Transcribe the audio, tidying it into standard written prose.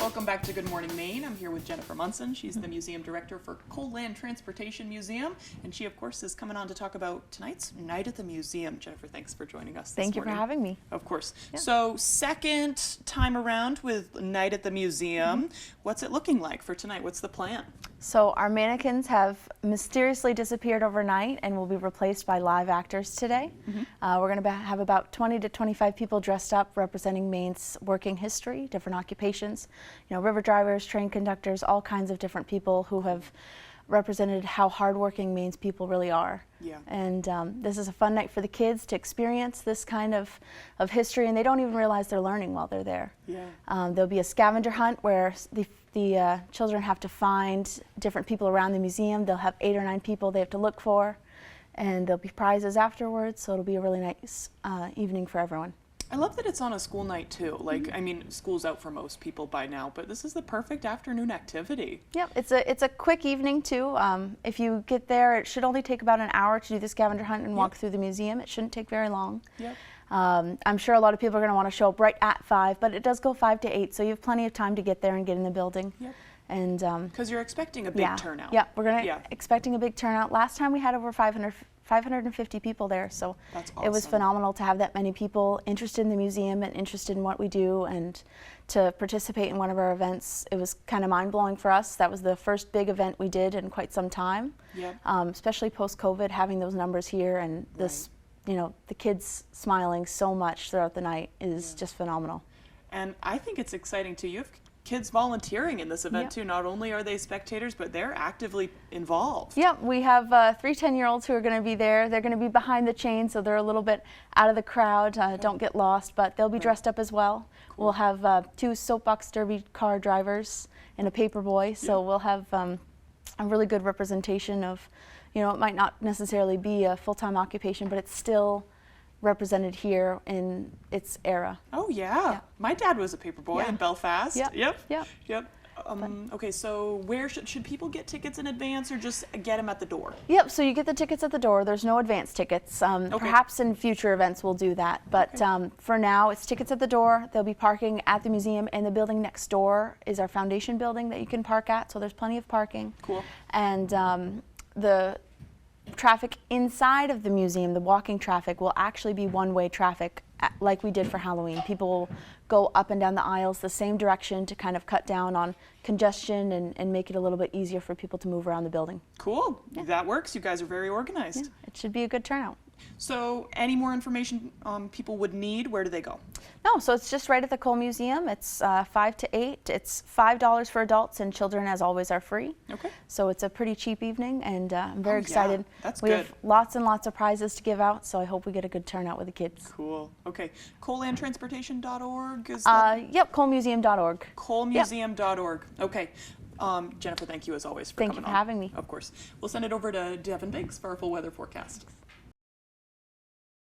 Welcome back to Good Morning Maine. I'm here with Jennifer Munson. She's the museum director for Cole Land Transportation Museum, and she, of course, is coming on to talk about tonight's Night at the Museum. Jennifer, thanks for joining us this Thank you morning. for having me. Of course. Yeah. So, second time around with Night at the Museum. What's it looking like for tonight? What's the plan? So our mannequins have mysteriously disappeared overnight and will be replaced by live actors today. We're going to have about 20 to 25 people dressed up representing Maine's working history, different occupations, river drivers, train conductors, all kinds of different people who have represented how hardworking Maine's people really are. Yeah. And this is a fun night for the kids to experience this kind of history, and they don't even realize they're learning while they're there. Yeah. There'll be a scavenger hunt where the children have to find different people around the museum. They'll have 8 or 9 people they have to look for, and there'll be prizes afterwards, so it'll be a really nice evening for everyone. I love that it's on a school night too. Like, I mean, school's out for most people by now, but this is the perfect afternoon activity. Yep, it's a quick evening too. If you get there, it should only take about an hour to do the scavenger hunt and walk through the museum. It shouldn't take very long. Yep. I'm sure a lot of people are going to want to show up right at 5, but it does go 5 to 8, so you have plenty of time to get there and get in the building. Yep. And because you're expecting a big turnout. Yeah, we're expecting a big turnout. Last time we had over 550 people there, so that's awesome. It was phenomenal to have that many people interested in the museum and interested in what we do, and to participate in one of our events. It was kind of mind-blowing for us. That was the first big event we did in quite some time. Yep. Especially post-COVID, having those numbers here and this, the kids smiling so much throughout the night is just phenomenal. And I think it's exciting too. You have kids volunteering in this event too. Not only are they spectators, but they're actively involved. Yeah, we have 3 10-year-olds who are going to be there. They're going to be behind the chain, so they're a little bit out of the crowd. Don't get lost, but they'll be dressed up as well. Cool. We'll have 2 soapbox derby car drivers and a paper boy, so we'll have a really good representation of, it might not necessarily be a full-time occupation, but it's still represented here in its era. Oh yeah. My dad was a paper boy in Belfast. Yep. Okay, so where should people get tickets in advance, or just get them at the door? Yep, so you get the tickets at the door. There's no advance tickets. Perhaps in future events we'll do that, but for now it's tickets at the door. There'll be parking at the museum, and the building next door is our foundation building that you can park at, so there's plenty of parking. Cool. And the traffic inside of the museum, the walking traffic, will actually be one-way traffic like we did for Halloween. People will go up and down the aisles the same direction to kind of cut down on congestion and make it a little bit easier for people to move around the building. Cool. That works. You guys are very organized. Yeah, it should be a good turnout. So any more information people would need, where do they go? No, so it's just right at the Cole Museum. It's 5 to 8. It's $5 for adults, and children, as always, are free. Okay. So it's a pretty cheap evening, and I'm very excited. That's we good. have lots and lots of prizes to give out, so I hope we get a good turnout with the kids. Cool. Okay. ColeLandTransportation.org is Yep, colemuseum.org. ColeMuseum.org. Okay. Jennifer, thank you as always for coming on. Thank you for having me. Of course. We'll send it over to Devin Biggs for our full weather forecast.